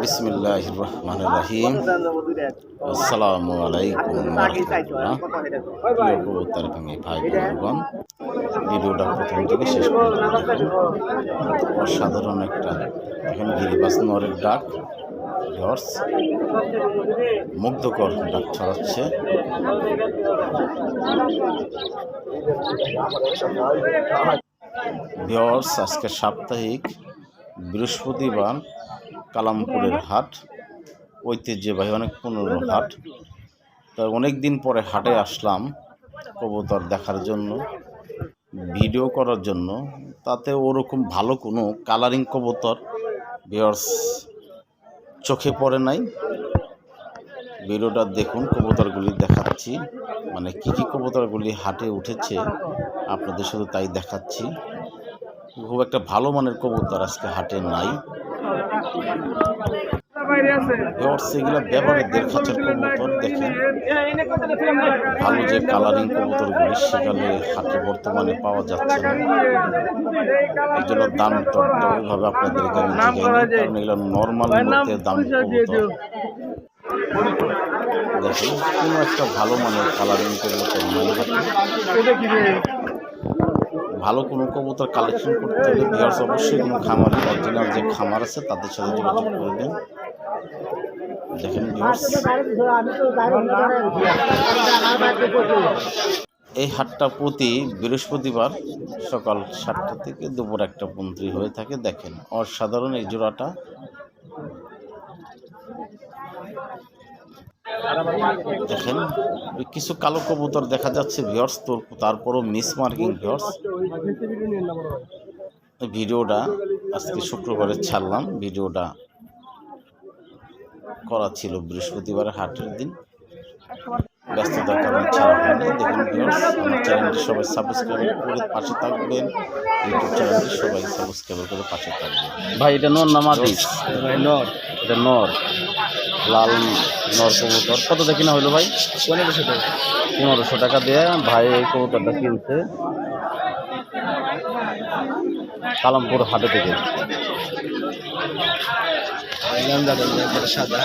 বিসমিল্লাহির রহমানির রহিম। আসসালামু আলাইকুম ওয়া রাহমাতুল্লাহ। প্রিয় কবুতর প্রেমী ভাই বোনগণ, ভিডিওটা প্রথম থেকে শেষ পর্যন্ত দেখুন। অসাধারণ একটা দেখেন গিরিবাজ নরের ডাক, ভিউয়ার্স মুগ্ধকর ডাক ছড়াচ্ছে। ভিউয়ার্স আজকে সাপ্তাহিক বৃহস্পতিবার কালামপুরের হাট, ঐতিহ্যবাহী অনেক পুরনো হাট। তাই অনেক দিন পরে হাটে আসলাম কবুতর দেখার জন্য, ভিডিও করার জন্য। তাতে ওরকম ভালো কোনো কালারিং কবুতর ভিউয়ার্স চোখে পড়ে নাই। ভিডিওটা দেখুন, কবুতরগুলি দেখাচ্ছি, মানে কী কবুতরগুলি হাটে উঠেছে আপনাদের শুধু তাই দেখাচ্ছি। খুব একটা ভালো মানের কবুতর আজকে হাটে নাই। এগুলো ব্যাপারে 1.5 খাঁচার কবুতর দেখেন, ভালো যে কালারিং কবুতরগুলি সেখানে হাটে বর্তমানে পাওয়া যাচ্ছে না। এই জন্য দাম দরটা ওইভাবে আপনাদেরকে আমি জিজ্ঞাসা, কারণ এগুলো নর্মাল মধ্যে দাম কবুতর। দেখেন কোনো একটা ভালো মানের কালারিং কবুতর নাই হাটে। ভালো কোনো কবুতর কালেকশন করতে হলে ভিউয়ার্স অবশ্যই কোনো খামারি, অরিজিনাল যে খামার আছে তাদের সাথে যোগাযোগ করবেন। দেখেন ভিউয়ার্স, এই হাটটা প্রতি বৃহস্পতিবার সকাল 7টা থেকে দুপুর 1টা পর্যন্ত হয়ে থাকে। দেখেন অসাধারণ এই জোড়াটা। দেখেন কিছু কালো কবুতর দেখা যাচ্ছে ভিউয়ার্স, তারপরও মিস মার্কিং ভিউয়ার্স। ভিডিওটা আজকে শুক্রবারে ছাড়লাম, ভিডিওটা করা ছিল বৃহস্পতিবার হাটের দিন, ব্যস্ততার কারণে ছাড়া হয়নি। দেখুন ভিউয়ার্স, আমার চ্যানেলটি সবাই সাবস্ক্রাইব করে পাশে থাকবেন, ইউটিউব চ্যানেলটি সবাই সাবস্ক্রাইব করে পাশে থাকবেন। ভাই এটা নর না মাদি? এটা নর, লাল নর কবুতর। কত দেখি না হইলো ভাই? 1500 টাকা। 1500 টাকা দিয়ে ভাই এই কবুতরটা কিনছে কালামপুর হাটে থেকে। সাদা